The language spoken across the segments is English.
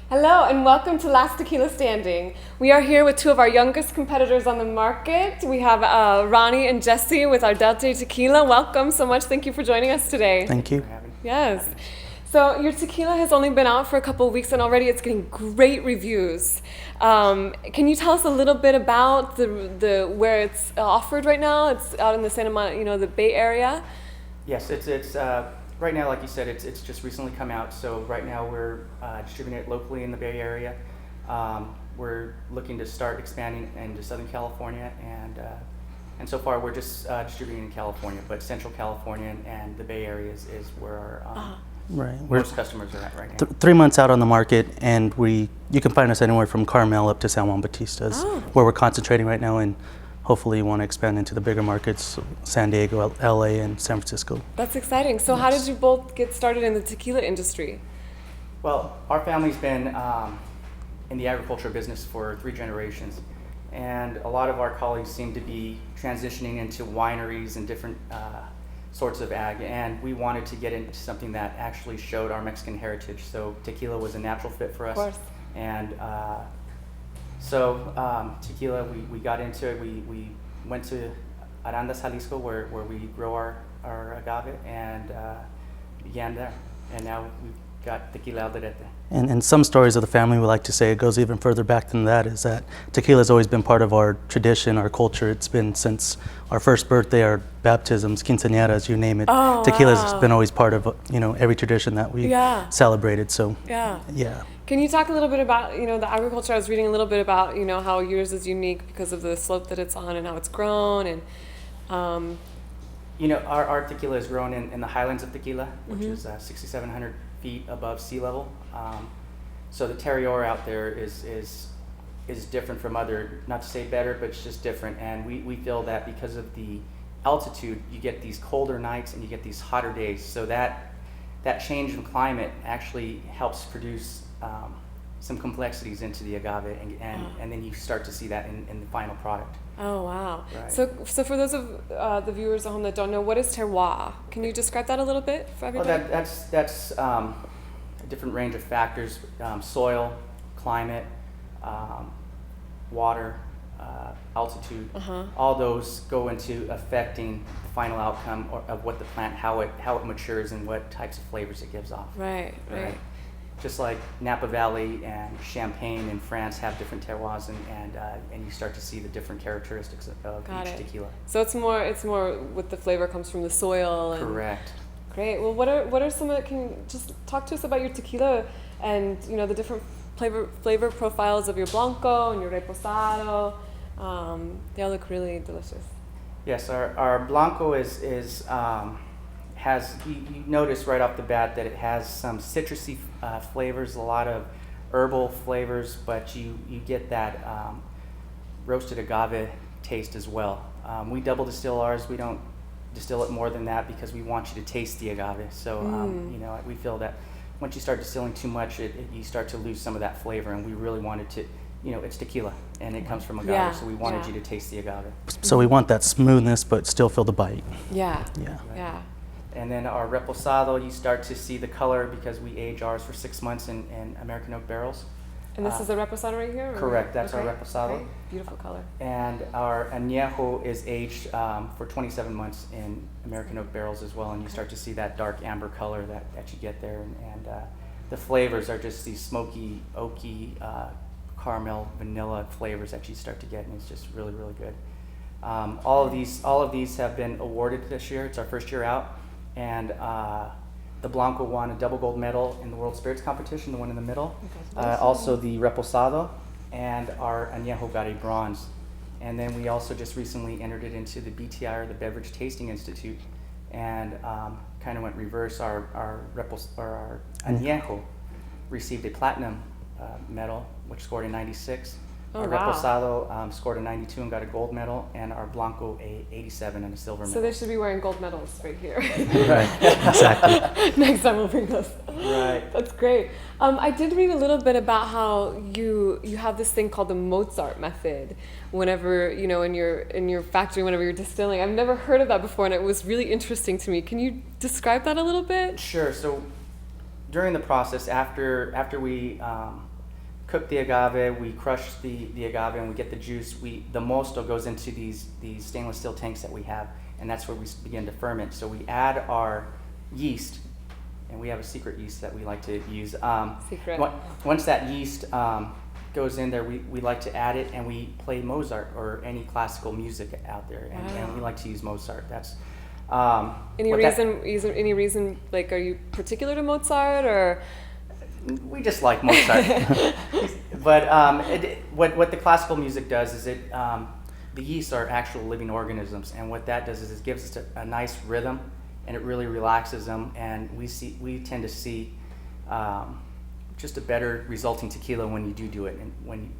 Hello and welcome to Last Tequila Standing. We are here with two of our youngest competitors on the market. We have Ronnie and Jesse with Alderete Tequila. Welcome so much. Thank you for joining us today. Thank you. Yes. So your tequila has only been out for a couple of weeks and already it's getting great reviews. Can you tell us a little bit about the where it's offered right now? It's out in the Santa Monica, the Bay Area. Yes, it's right now, like you said, it's just recently come out. So right now we're distributing it locally in the Bay Area. We're looking to start expanding into Southern California, and so far we're just distributing in California, but Central California and the Bay Area is where our most customers are at right now. 3 months out on the market, and you can find us anywhere from Carmel up to San Juan Bautista's, where we're concentrating right now, and hopefully want to expand into the bigger markets, San Diego, LA, and San Francisco. That's exciting. So how did you both get started in the tequila industry? Well, our family's been in the agriculture business for 3 generations, and a lot of our colleagues seem to be transitioning into wineries and different sorts of ag, and we wanted to get into something that actually showed our Mexican heritage. So tequila was a natural fit for us. Of course. And so tequila, we got into it. We went to Arandas, Jalisco, where we grow our agave, and began there. And now we've got Tequila Alderete. And some stories of the family, we like to say it goes even further back than that, is that tequila has always been part of our tradition, our culture. It's been since our first birthday, our baptisms, quinceañeras, you name it. Tequila has been always part of every tradition that we celebrated. So yeah. Can you talk a little bit about the agriculture? I was reading a little bit about how yours is unique because of the slope that it's on and how it's grown, and our tequila is grown in the highlands of Tequila, which is 6,700 feet above sea level. So the terroir out there is different from other, not to say better, but it's just different. And we feel that because of the altitude, you get these colder nights and you get these hotter days. So that change in climate actually helps produce some complexities into the agave, and then you start to see that in the final product. Oh, wow. Right. So for those of the viewers at home that don't know, what is terroir? Can you describe that a little bit for everybody? Well, that's a different range of factors: soil, climate, water, altitude. All those go into affecting the final outcome of what the plant, how it matures, and what types of flavors it gives off. Right. Just like Napa Valley and Champagne in France have different terroirs, and you start to see the different characteristics of each tequila. So it's more with the flavor comes from the soil. Correct. Great. Well, what are some of can you just talk to us about your tequila and the different flavor profiles of your Blanco and your Reposado. They all look really delicious. Yes, our Blanco has you notice right off the bat that it has some citrusy flavors, a lot of herbal flavors, but you get that roasted agave taste as well. We double distill ours. We don't distill it more than that because we want you to taste the agave. So we feel that once you start distilling too much, you start to lose some of that flavor, and we really wanted to. It's tequila, and it comes from agave, so we wanted you to taste the agave. So we want that smoothness, but still feel the bite. Yeah. And then our Reposado, you start to see the color because we age ours for 6 months in American oak barrels. And this is the Reposado right here? Correct, that's our Reposado. Okay. Beautiful color. And our Añejo is aged for 27 months in American oak barrels as well, and you start to see that dark amber color that you get there. And the flavors are just these smoky, oaky, caramel, vanilla flavors that you start to get, and it's just really, really good. All of these have been awarded this year. It's our first year out. And the Blanco won a double gold medal in the World Spirits Competition, the one in the middle. Also the Reposado, and our Añejo got a bronze. And then we also just recently entered it into the BTI, or the Beverage Tasting Institute, and kind of went reverse. Our Añejo received a platinum medal, which scored a 96. Our Reposado scored a 92 and got a gold medal, and our Blanco a 87 and a silver medal. So they should be wearing gold medals right here. Right, exactly. Next time we'll bring those. Right. That's great. I did read a little bit about how you have this thing called the Mozart method. Whenever in your factory, whenever you're distilling, I've never heard of that before, and it was really interesting to me. Can you describe that a little bit? Sure. So during the process, after we cook the agave, we crush the agave, and we get the juice. The mosto goes into these stainless steel tanks that we have, and that's where we begin to ferment. So we add our yeast, and we have a secret yeast that we like to use. Secret. Once that yeast goes in there, we like to add it, and we play Mozart or any classical music out there, and we like to use Mozart. That's any reason? Like, are you particular to Mozart, or? We just like Mozart. But what the classical music does is the yeasts are actual living organisms, and what that does is it gives us a nice rhythm, and it really relaxes them, and we tend to see just a better resulting tequila when you do it, and when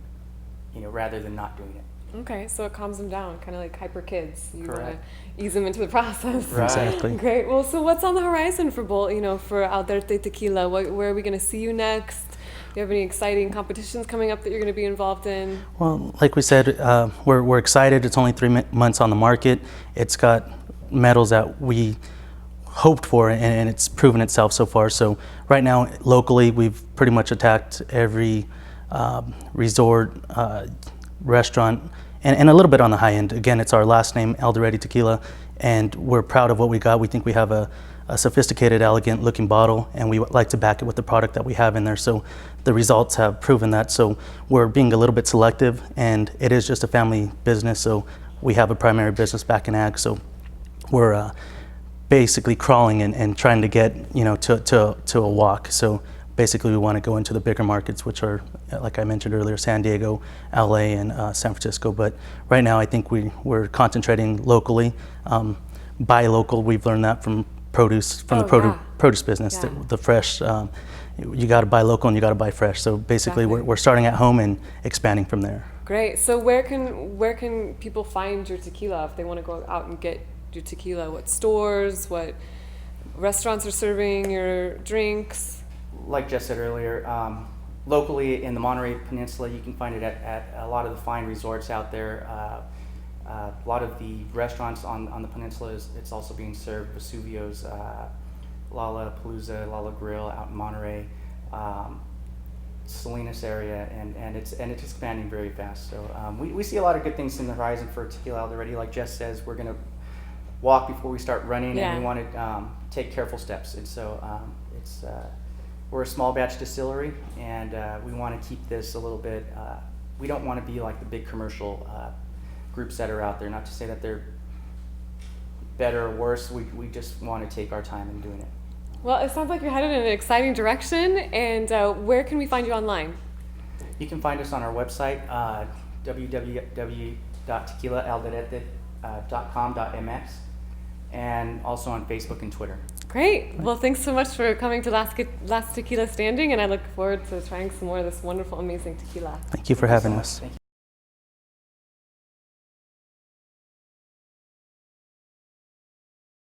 rather than not doing it. Okay, so it calms them down, kind of like hyper kids. You want Correct. to ease them into the process. Right. Exactly. Great. Well, so what's on the horizon for for Alderete Tequila? Where are we going to see you next? Do you have any exciting competitions coming up that you're going to be involved in? Well, like we said, we're excited. It's only 3 months on the market. It's got medals that we hoped for, and it's proven itself so far. So right now, locally, we've pretty much attacked every resort, restaurant, and a little bit on the high end. Again, it's our last name, Alderete Tequila, and we're proud of what we got. We think we have a sophisticated, elegant looking bottle, and we like to back it with the product that we have in there. So the results have proven that. So we're being a little bit selective, and it is just a family business. So we have a primary business back in ag. So we're basically crawling and trying to get to a walk. So basically, we want to go into the bigger markets, which are, like I mentioned earlier, San Diego, LA, and San Francisco. But right now, I think we're concentrating locally. Buy local, we've learned that from produce, produce business. Yeah. The fresh, you got to buy local and you got to buy fresh. So basically, Exactly. we're starting at home and expanding from there. Great. So where can people find your tequila if they want to go out and get your tequila? What stores? What restaurants are serving your drinks? Like Jess said earlier, locally in the Monterey Peninsula, you can find it at a lot of the fine resorts out there. A lot of the restaurants on the peninsula, it's also being served. Vesuvio's, Lollapalooza, Lolla Grill out in Monterey, Salinas area, and it's expanding very fast. So we see a lot of good things in the horizon for tequila already. Like Jess says, we're going to walk before we start running, Yeah. and we want to take careful steps. And so we're a small batch distillery, and we want to keep this a little bit. We don't want to be like the big commercial groups that are out there. Not to say that they're better or worse. We just want to take our time in doing it. Well, it sounds like you're headed in an exciting direction. And where can we find you online? You can find us on our website, www.tequilaalderete.com.mx, and also on Facebook and Twitter. Great. Well, thanks so much for coming to Last Tequila Standing, and I look forward to trying some more of this wonderful, amazing tequila. Thank you for having us. Thank you.